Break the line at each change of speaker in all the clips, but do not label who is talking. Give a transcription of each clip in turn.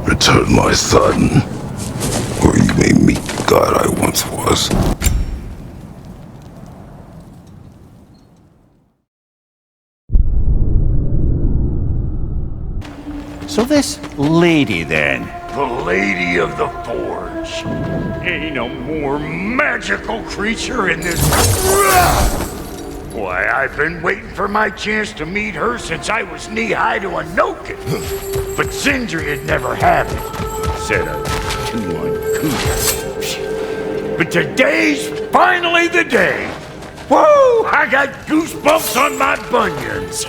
Return my son, or you may meet the god I once was.
So this lady then?
The Lady of the Forge. Ain't a more magical creature in this... Why, I've been waiting for my chance to meet her since I was knee-high to a Noken. But Sindri had never happened. Said I was too uncouth. But today's finally the day. Whoa! I got goosebumps on my bunions.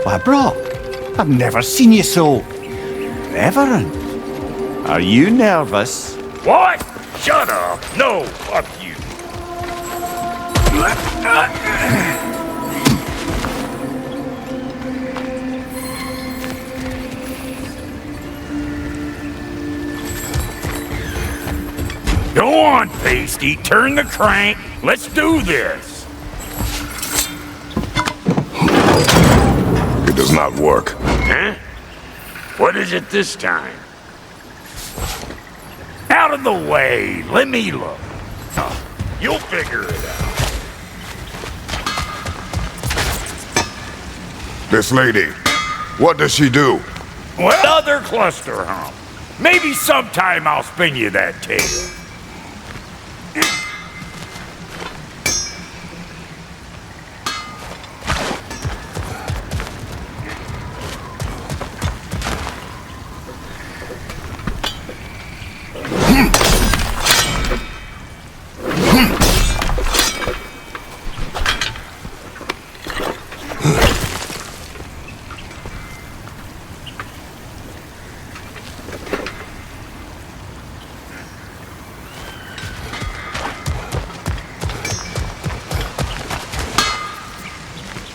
Why, bro, I've never seen you so reverent. Are you nervous?
What? Shut up. No, fuck you. Go on, Pasty. Turn the crank. Let's do this.
It does not work.
Huh? What is it this time? Out of the way. Let me look. Oh, you'll figure it out.
This lady, what does she do?
Well, another cluster hump. Maybe sometime I'll spin you that tale.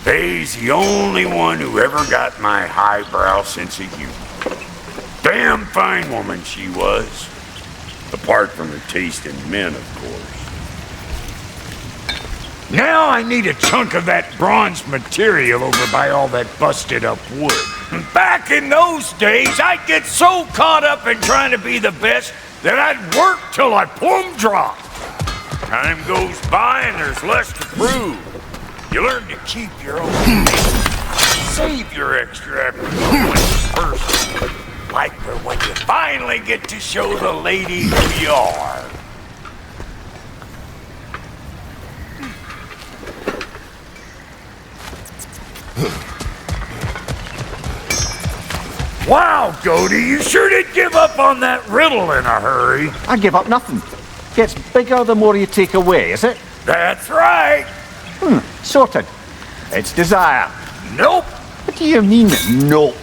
Faye's the only one who ever got my highbrow sense of humor. Damn fine woman she was. Apart from her taste in men, of course. Now I need a chunk of that bronze material over by all that busted up wood. Back in those days, I'd get so caught up in trying to be the best that I'd work till I plumb drop. Time goes by and there's less to prove. You learn to keep your own save your extra effort first. Like for when you finally get to show the lady who you are. Wow, Goaty, you sure did give up on that riddle in a hurry.
I give up nothing. Gets bigger the more you take away, is it?
That's right.
Sorted. It's desire.
Nope.
What do you mean, nope?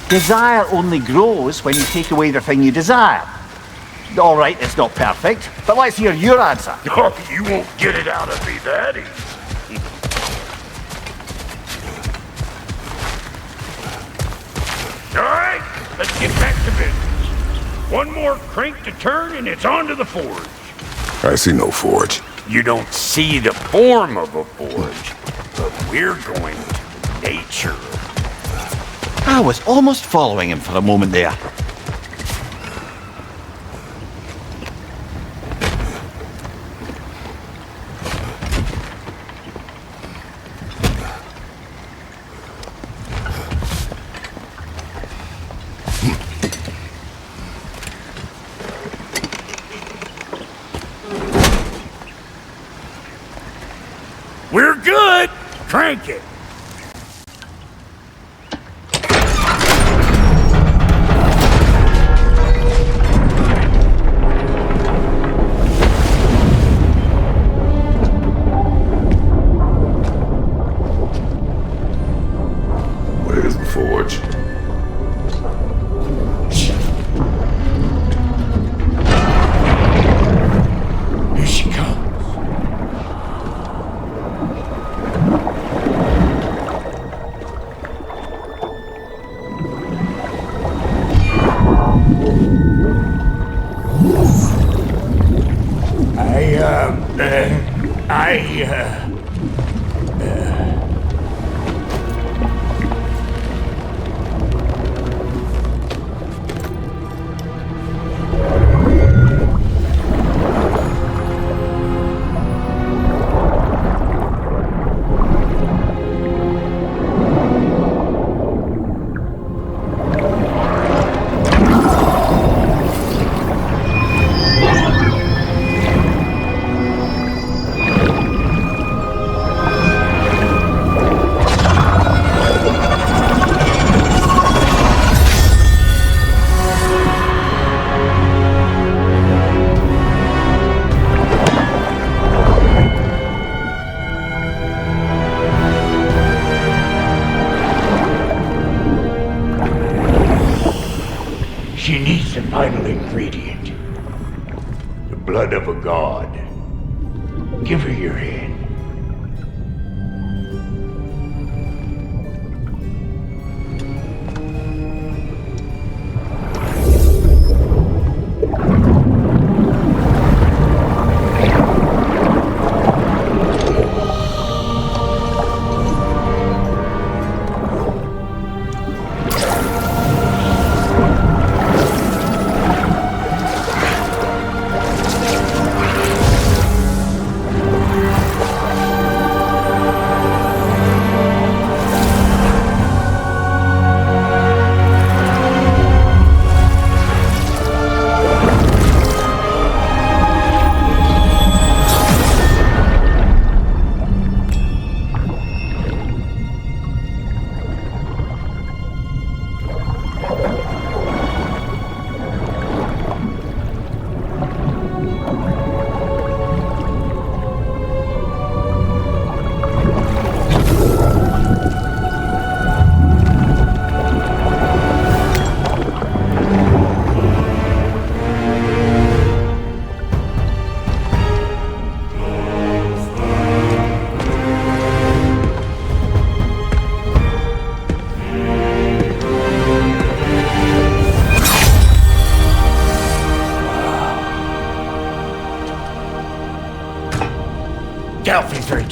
Desire only grows when you take away the thing you desire. All right, it's not perfect, but let's hear your answer.
Oh, you won't get it out of me that easy. All right, let's get back to business. One more crank to turn and it's on to the forge.
I see no forge.
You don't see the form of a forge, but we're going to nature.
I was almost following him for a moment there.
We're good. Crank it.
Where's the forge?
Here she comes. She needs the final ingredient. The blood of a god. Give her your hand.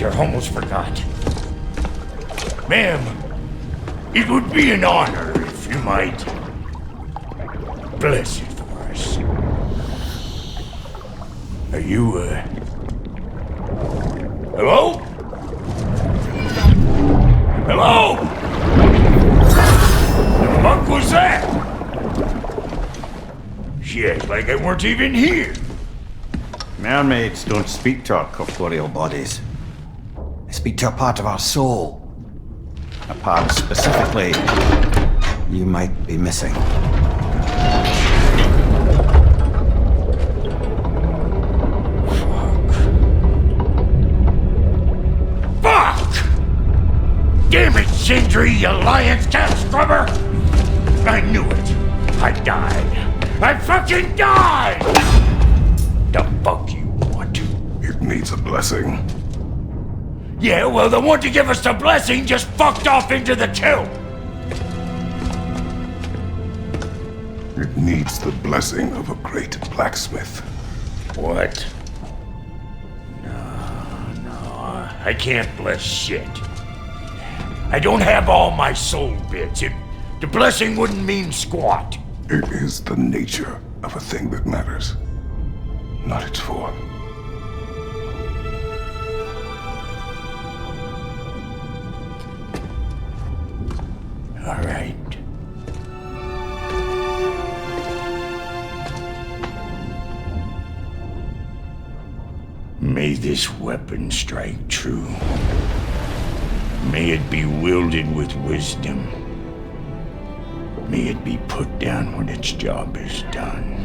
I almost forgot. Ma'am, it would be an honor if you might bless it for us. Are you, hello? Hello? The fuck was that? Shit, like I weren't even here.
Mermaids don't speak to our corporeal bodies. They speak to a part of our soul. A part specifically you might be missing.
Fuck! Damn it, Sindri, you lion's cat scrubber! I knew it. I died. I fucking died! The fuck you want?
It needs a blessing.
Yeah, well, the one to give us the blessing just fucked off into the kill.
It needs the blessing of a great blacksmith.
What? No, I can't bless shit. I don't have all my soul bits. The blessing wouldn't mean squat.
It is the nature of a thing that matters, not its form.
All right. May this weapon strike true. May it be wielded with wisdom. May it be put down when its job is done.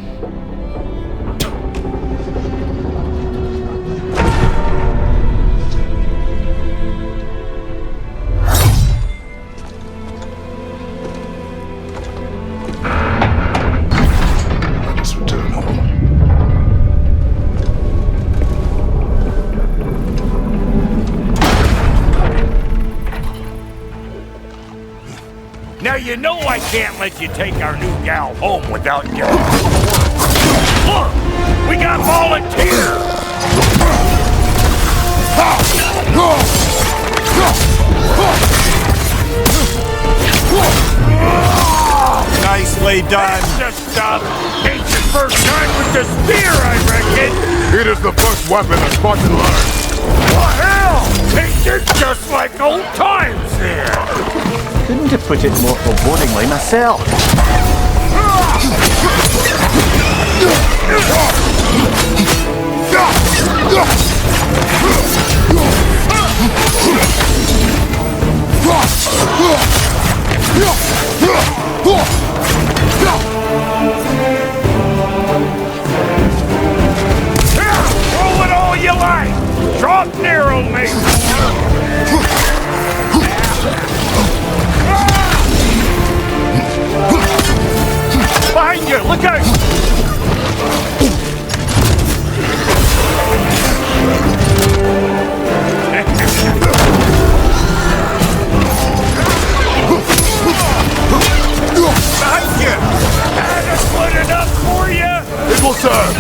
Now you know I can't let you take our new gal home without giving her the word. Look! We got volunteers! done. That's the stuff. Ain't your first time with the spear, I reckon.
It is the first weapon a Spartan learns.
What hell? Ain't it just like old times there?
Couldn't have put it more forebodingly myself.
Roll it all you like! Drop narrow, mate!
Behind you! Look out! Behind you!
Had to put it up for you!
It will serve.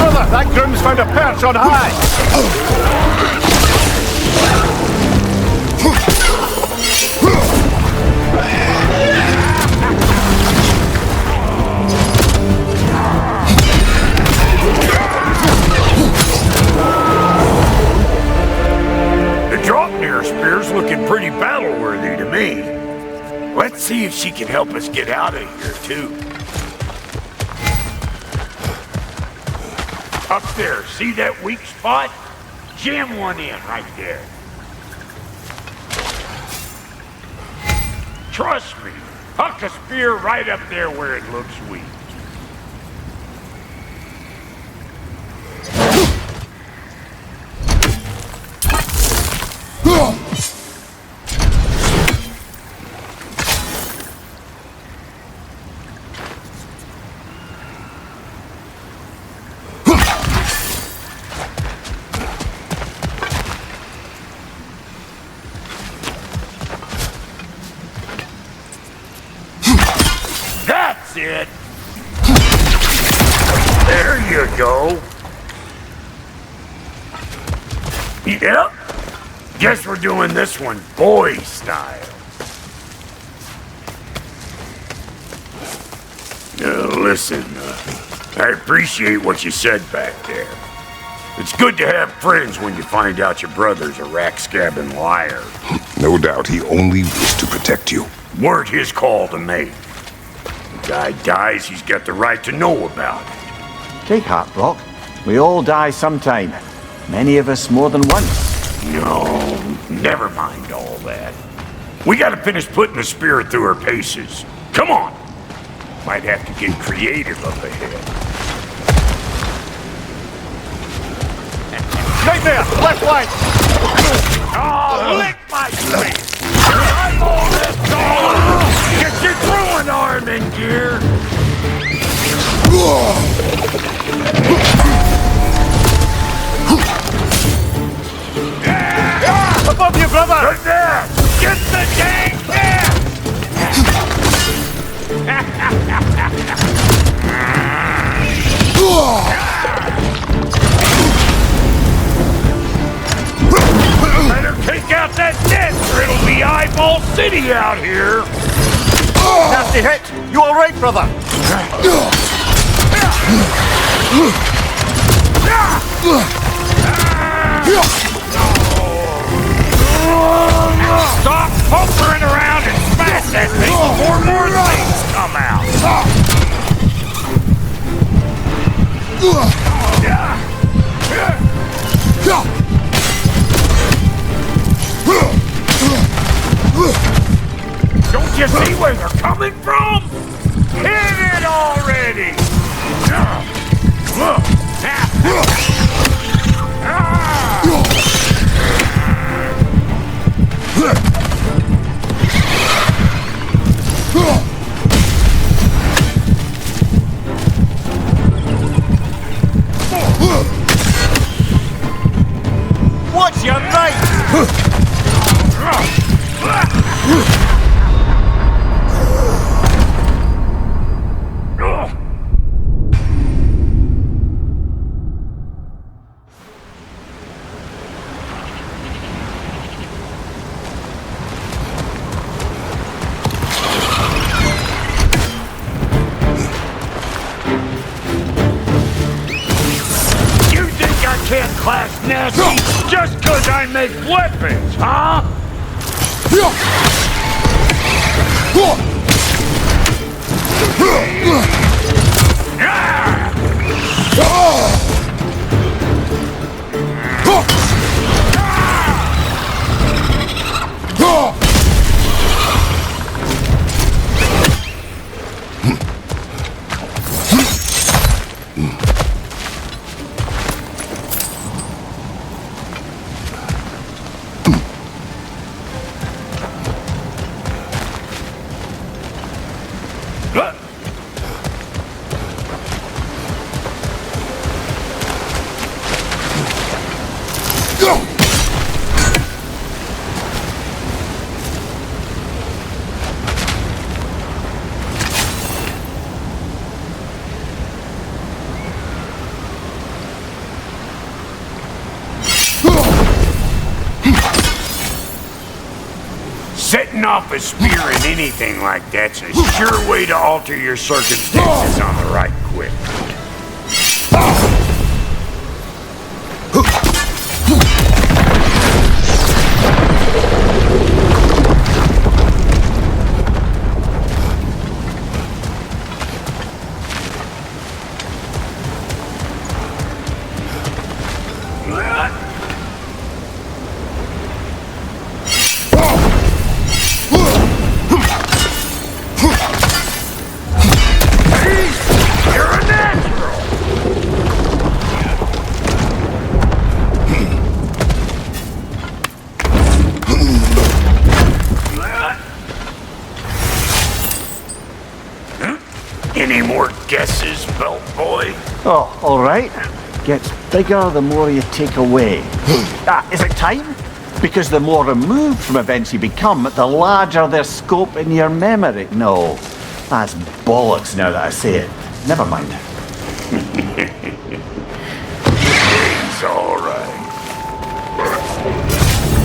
Brother, that groom's found a perch on high!
The Draupnir spear's looking pretty battle-worthy to me. Let's see if she can help us get out of here, too. Up there, see that weak spot? Jam one in right there. Trust me, huck a spear right up there where it looks weak. That's it. There you go. Yep. Guess we're doing this one boy style. Listen, I appreciate what you said back there. It's good to have friends when you find out your brother's a rack-scabbing liar.
No doubt he only wished to protect you.
Weren't his call to make. The guy dies, he's got the right to know about it.
Take heart, Brock. We all die sometime. Many of us more than once.
No, never mind all that. We gotta finish putting the spirit through her paces. Come on! Might have to get creative up ahead.
Right there! Left flank!
Oh, lick my face! I'm all this dog! Get your throwing arm in gear!
Above you, brother!
Right there! Get the dang cat! Better take out that net or it'll be Eyeball City out here!
Nasty hit! You alright, brother?
Stop pumpering around and smash that thing before more things come out! Don't you see where they're coming from? Hit it already!
Watch your right!
high-class nasty just 'cause I make weapons, huh? Setting off a spear in anything like that's a sure way to alter your circumstances on the right quick. Any more guesses, belt boy?
Oh, all right. Gets bigger the more you take away. Is it time? Because the more removed from events you become, the larger their scope in your memory. No, that's bollocks now that I say it. Never mind.
It's all right.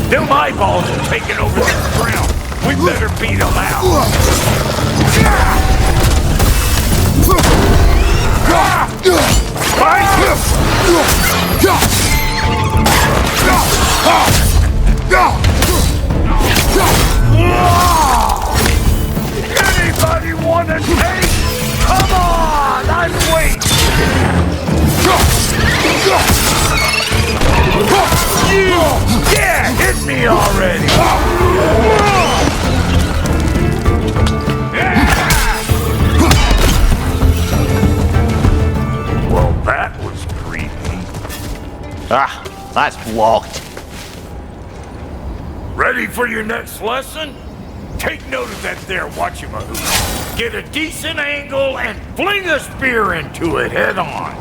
Them eyeballs are taking over the ground. We better beat them out. Anybody want to take? Come on, I'm waiting. Yeah, hit me already. Well, that was creepy.
That's blocked.
Ready for your next lesson? Take note of that there whatchamahoot. Get a decent angle and fling a spear into it head on.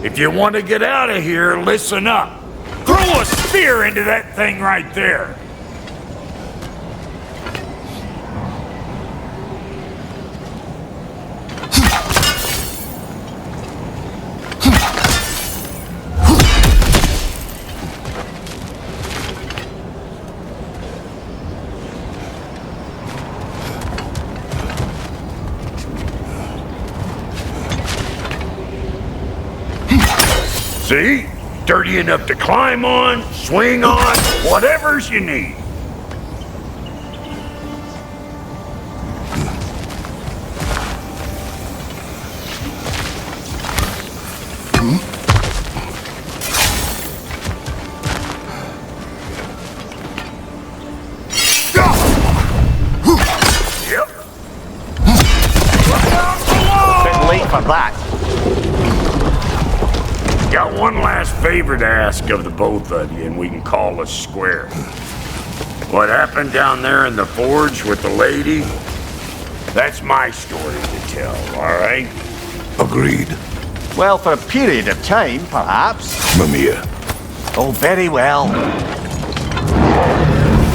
If you want to get out of here, listen up. Throw a spear into that thing right there. See? Dirty enough to climb on, swing on, whatever's you need. Yep.
Bit late for that.
Got one last favor to ask of the both of you, and we can call us square. What happened down there in the forge with the lady? That's my story to tell, all right?
Agreed.
Well, for a period of time, perhaps.
Mamiya.
Oh, very well.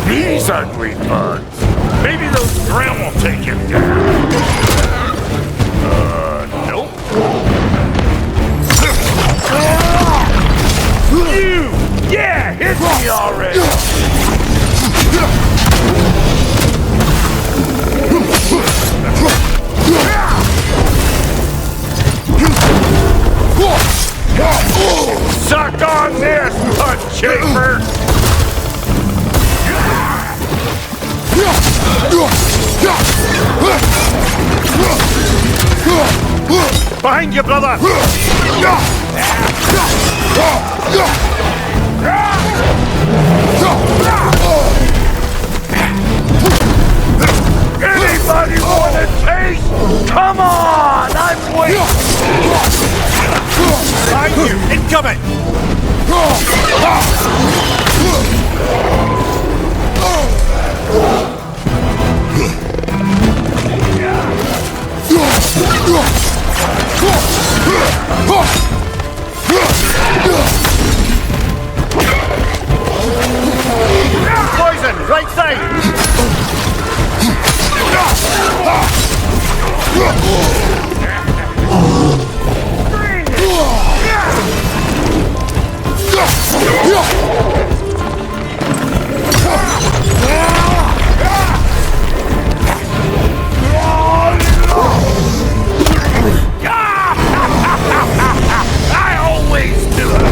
These ugly bugs. Maybe those drown will take him down. Nope. You! Yeah, hit me already! Suck on this, butt chafer!
Behind you, brother!
Anybody want a taste? Come on! I'm waiting!
Behind you! Incoming! Poison! Right side!
I always do it!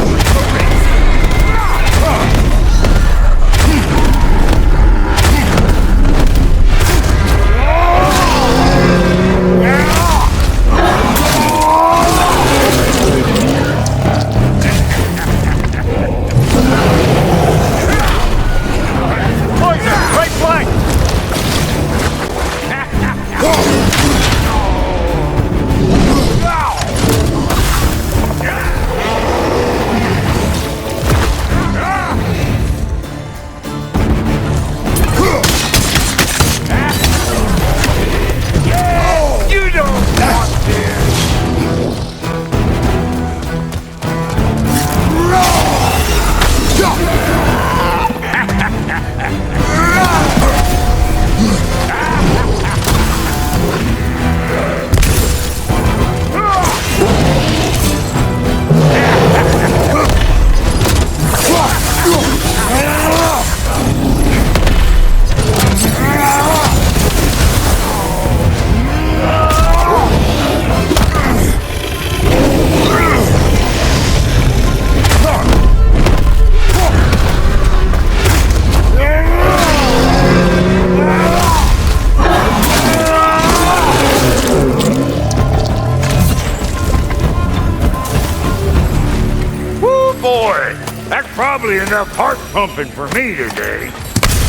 Probably enough heart pumping for me today.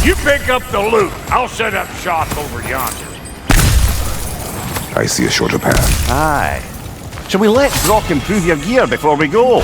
You pick up the loot. I'll set up shop over yonder.
I see a shorter path.
Aye. Shall we let Brock improve your gear before we go?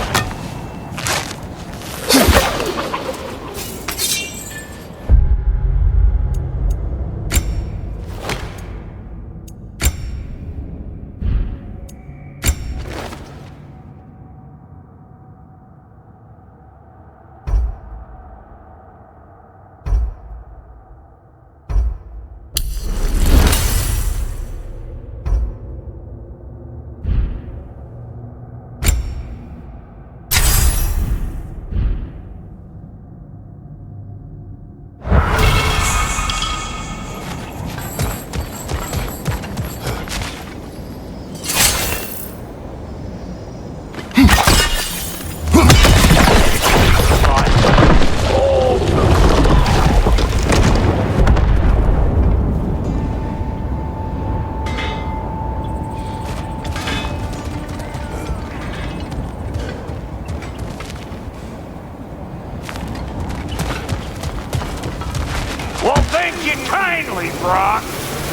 Brock.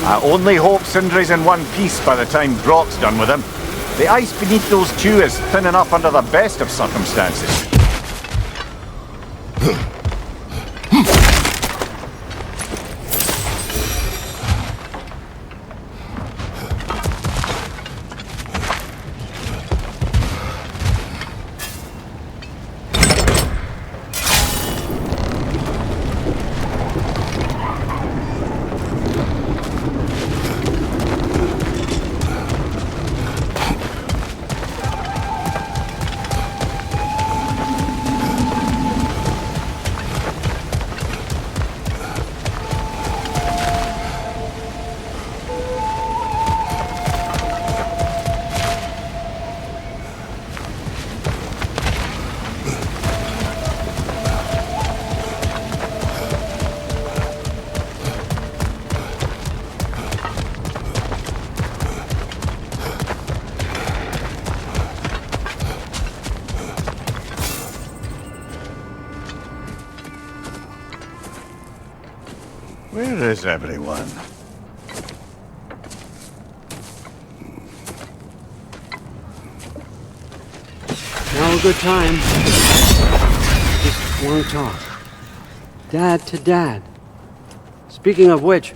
I only hope Sindri's in one piece by the time Brock's done with him. The ice beneath those two is thin enough under the best of circumstances.
Where is everyone?
Now a good time. Just want to talk. Dad to Dad. Speaking of which,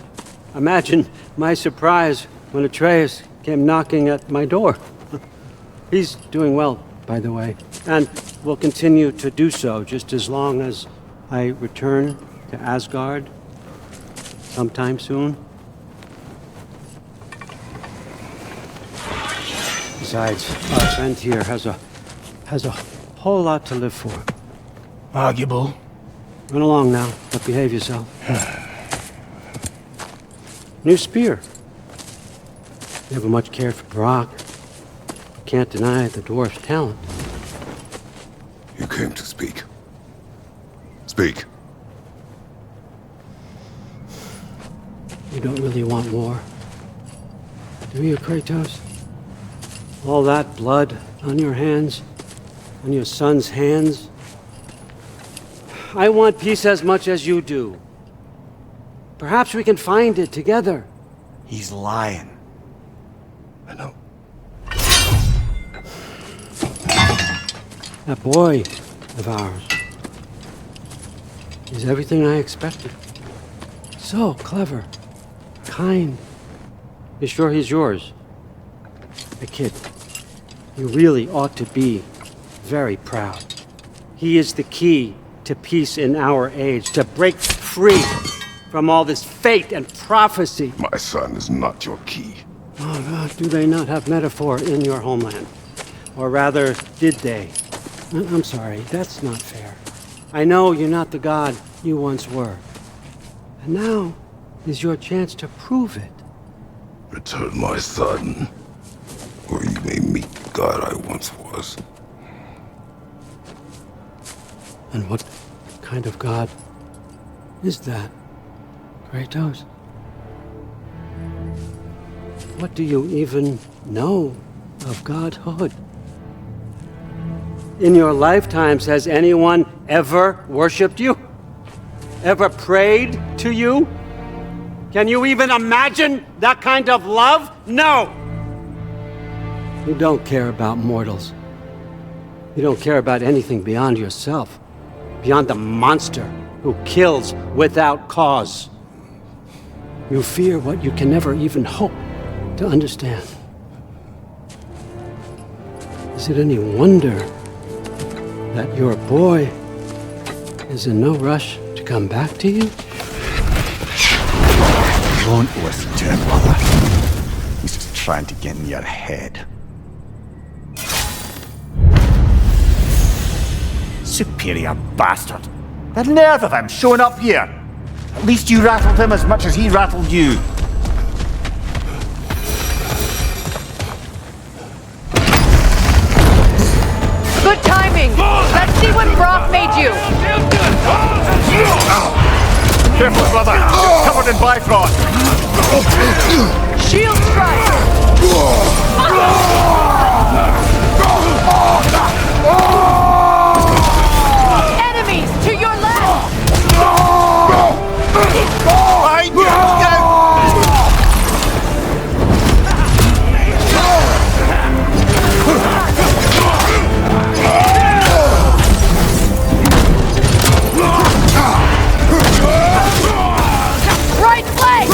imagine my surprise when Atreus came knocking at my door. He's doing well, by the way, and will continue to do so just as long as I return to Asgard sometime soon. Besides, our friend here has a whole lot to live for.
Arguable.
Run along now, but behave yourself. New spear. Never much cared for Brock. Can't deny the dwarf's talent.
You came to speak. Speak.
You don't really want war, do you, Kratos? All that blood on your hands, on your son's hands. I want peace as much as you do. Perhaps we can find it together.
He's lying.
I know.
That boy of ours is everything I expected. So clever, kind. You sure he's yours? The kid. You really ought to be very proud. He is the key to peace in our age, to break free from all this fate and prophecy.
My son is not your key.
Oh God, do they not have metaphor in your homeland? Or rather, did they? I'm sorry, that's not fair. I know you're not the god you once were. And now is your chance to prove it.
Return my son, or you may meet the god I once was.
And what kind of god is that, Kratos? What do you even know of godhood? In your lifetimes, has anyone ever worshipped you? Ever prayed to you? Can you even imagine that kind of love? No! You don't care about mortals. You don't care about anything beyond yourself, beyond the monster who kills without cause. You fear what you can never even hope to understand. Is it any wonder that your boy is in no rush to come back to you?
Don't listen to him, brother. He's just trying to get in your head.
Superior bastard. The nerve of him showing up here. At least you rattled him as much as he rattled you.
Good timing! Let's see what Brock made you!
Careful, brother. You're covered in Bifrost.
Shield strike! Enemies to your left!
Behind you!
Right flank!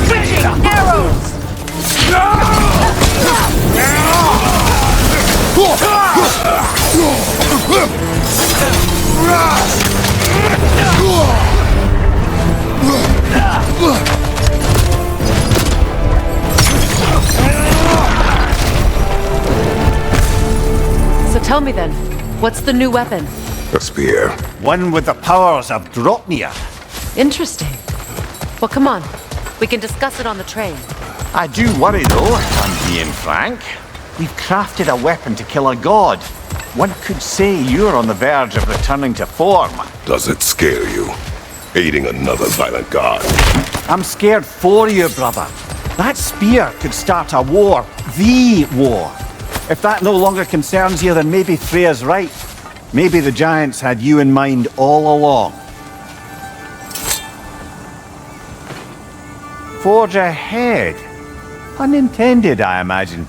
Switching arrows! So tell me then, what's the new weapon?
A spear.
One with the powers of Dropnir.
Interesting. Well, come on. We can discuss it on the train.
I do worry though, if I'm being frank. We've crafted a weapon to kill a god. One could say you're on the verge of returning to form.
Does it scare you? Aiding another violent god?
I'm scared for you, brother. That spear could start a war. The war. If that no longer concerns you, then maybe Freya's right. Maybe the giants had you in mind all along. Forge ahead. Unintended, I imagine.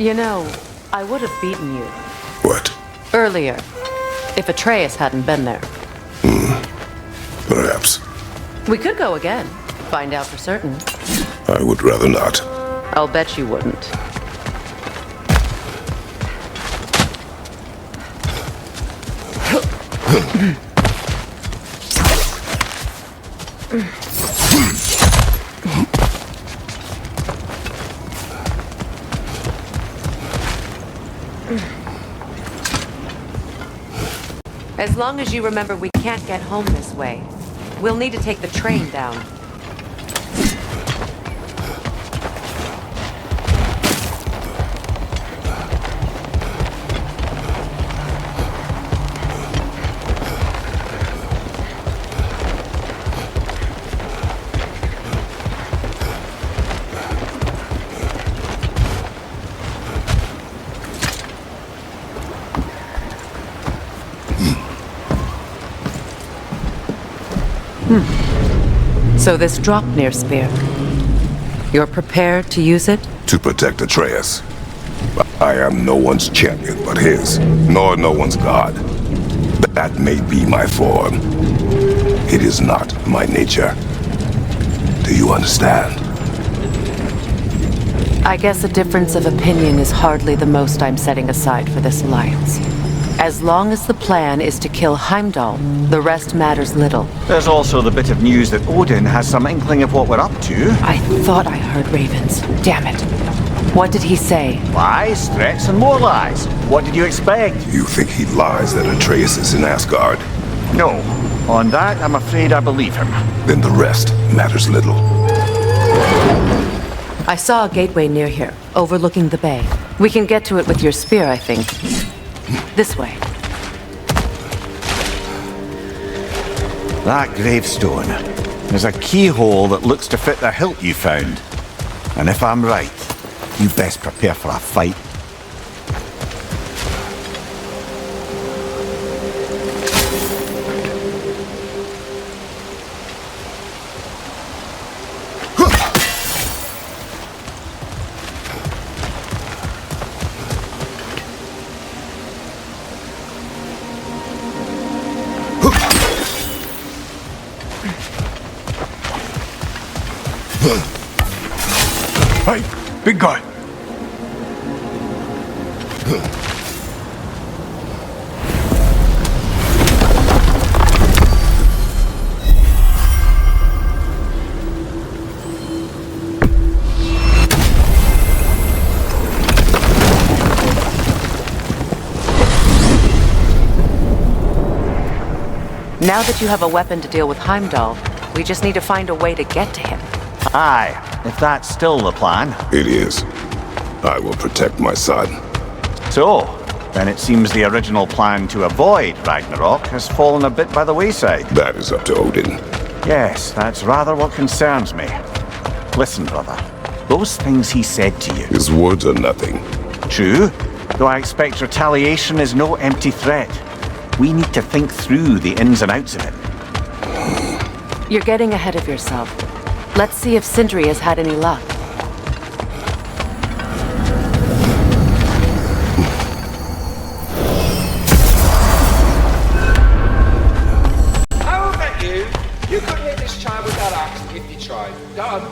You know, I would have beaten you
What?
earlier if Atreus hadn't been there.
Perhaps.
We could go again, find out for certain.
I would rather not.
I'll bet you wouldn't. As long as you remember we can't get home this way, we'll need to take the train down. So this Draupnir spear, you're prepared to use it?
To protect Atreus. I am no one's champion but his, nor no one's god. That may be my form. It is not my nature. Do you understand?
I guess a difference of opinion is hardly the most I'm setting aside for this alliance. As long as the plan is to kill Heimdall, the rest matters little.
There's also the bit of news that Odin has some inkling of what we're up to.
I thought I heard ravens. Damn it. What did he say?
Lies, threats, and more lies. What did you expect?
You think he lies that Atreus is in Asgard?
No. On that, I'm afraid I believe him.
Then the rest matters little.
I saw a gateway near here, overlooking the bay. We can get to it with your spear, I think. This way.
That gravestone is a keyhole that looks to fit the hilt you found. And if I'm right, you best prepare for a fight.
Hey, big guy.
Now that you have a weapon to deal with Heimdall, we just need to find a way to get to him.
Aye, if that's still the plan.
It is. I will protect my son.
So, then it seems the original plan to avoid Ragnarok has fallen a bit by the wayside.
That is up to Odin.
Yes, that's rather what concerns me. Listen, brother, those things he said to you.
His words are nothing.
True, though I expect retaliation is no empty threat. We need to think through the ins and outs of it.
You're getting ahead of yourself. Let's see if Sindri has had any luck.
I will bet you couldn't hit this child with that axe if you tried. Done.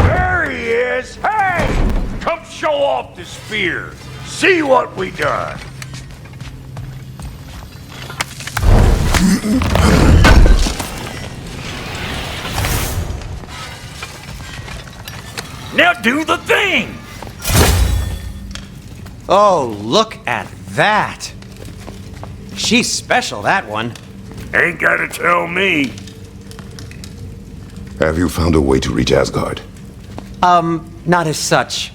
There he is! Hey! Come show off the spear. See what we done. Now do the thing!
Oh, look at that! She's special, that one.
Ain't gotta tell me.
Have you found a way to reach Asgard?
Not as such.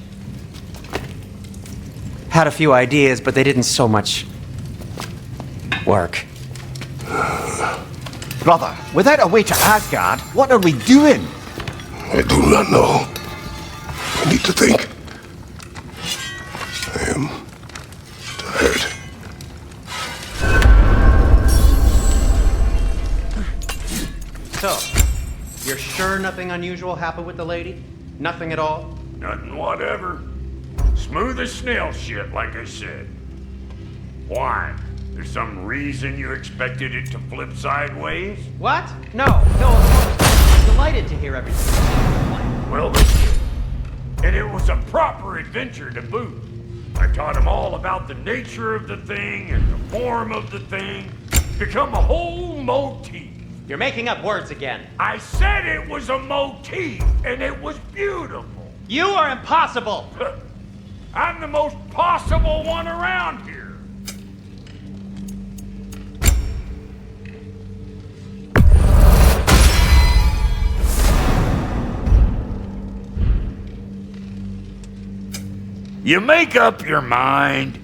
Had a few ideas, but they didn't so much work.
Brother, without a way to Asgard, what are we doing?
I do not know. I need to think. I am tired.
So, you're sure nothing unusual happened with the lady? Nothing at all?
Nothing whatever. Smooth as snail shit, like I said. Why? There's some reason you expected it to flip sideways?
What? No, of course. Delighted to hear everything.
Well, they did. And it was a proper adventure to boot. I taught him all about the nature of the thing and the form of the thing. Become a whole motif.
You're making up words again.
I said it was a motif, and it was beautiful.
You are impossible!
I'm the most possible one around here. You make up your mind.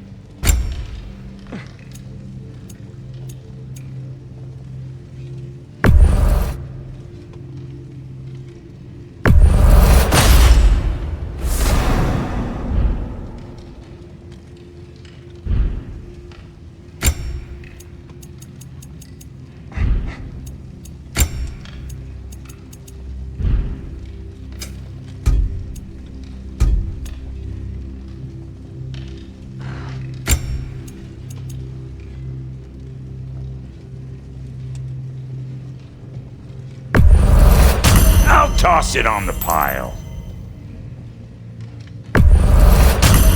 Toss it on the pile.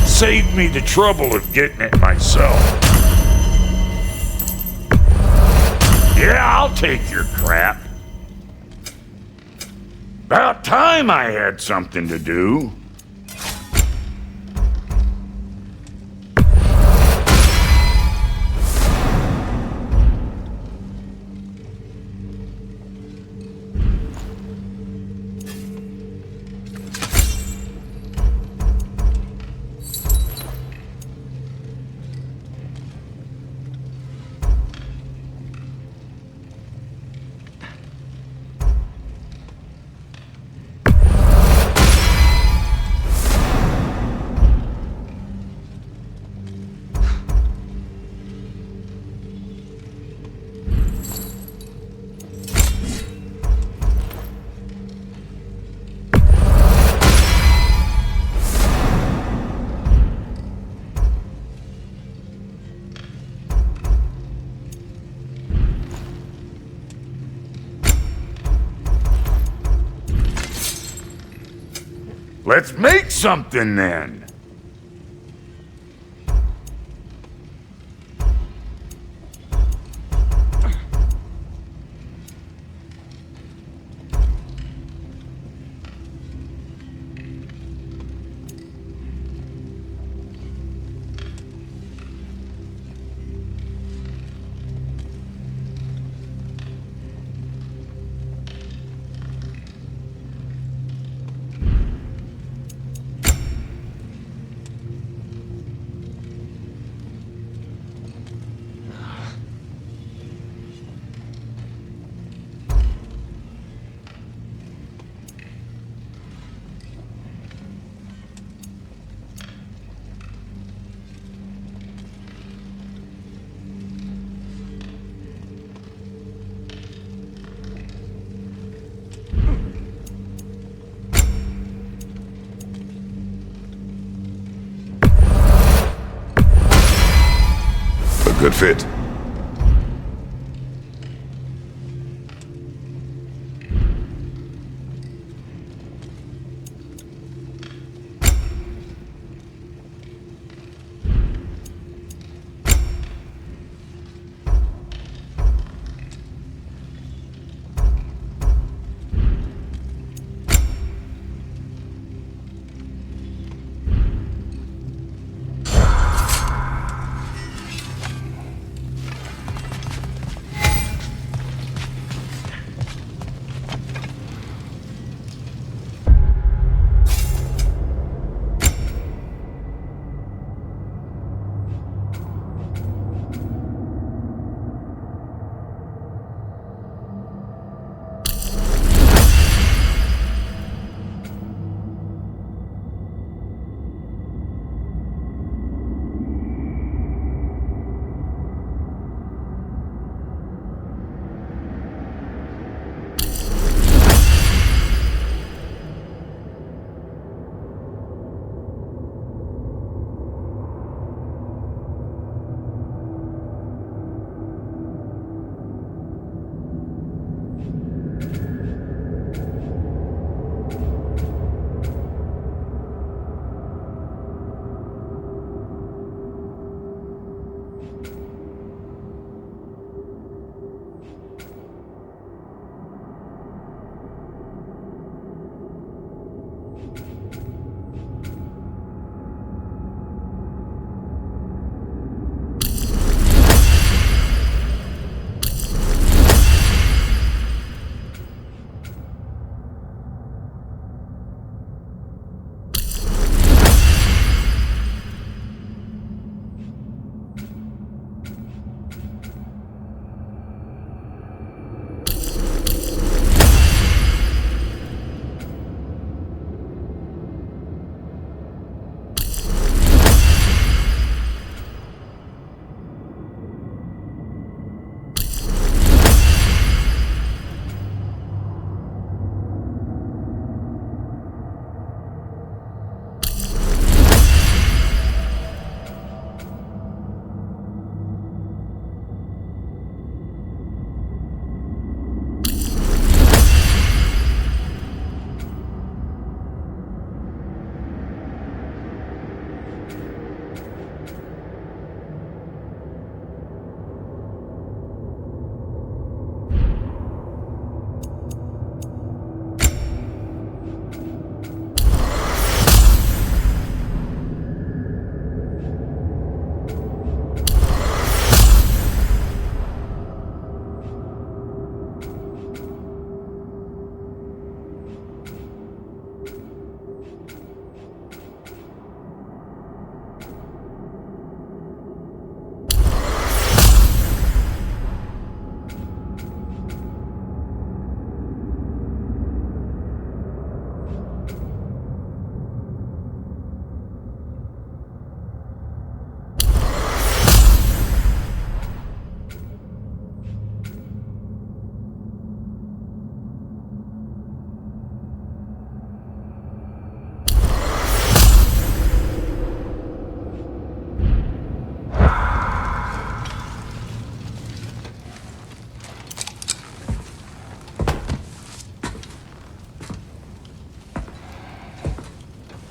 Save me the trouble of getting it myself. Yeah, I'll take your crap. About time I had something to do. Let's make something then.
Good fit.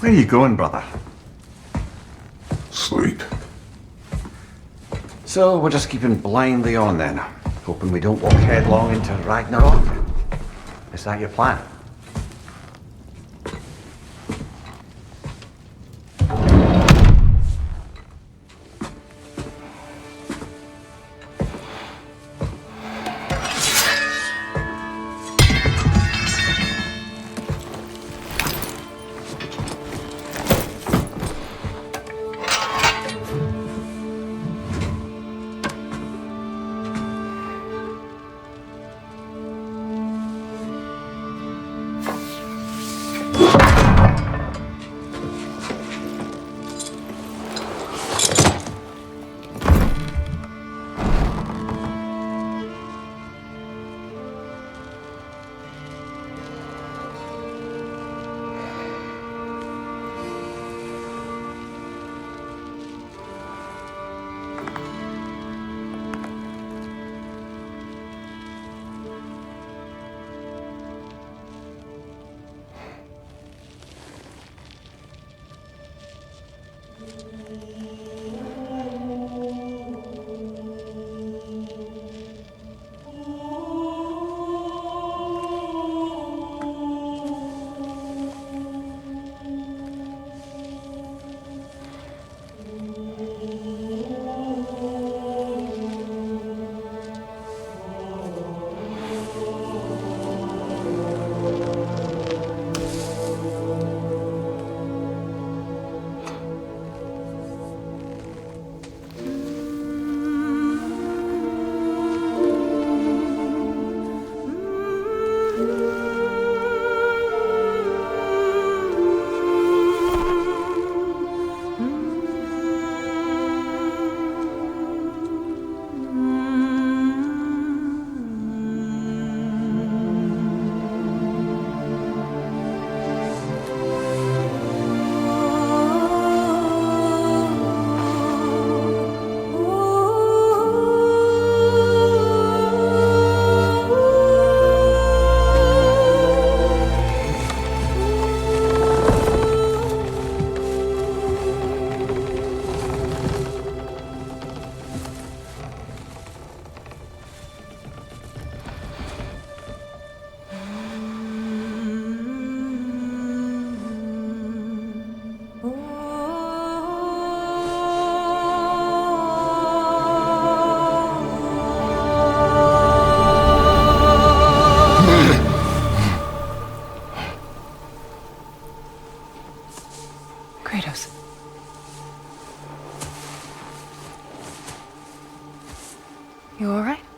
Where are you going, brother?
Sleep.
So we're just keeping blindly on then, hoping we don't walk headlong into Ragnarok. Is that your plan?
Kratos. You all right?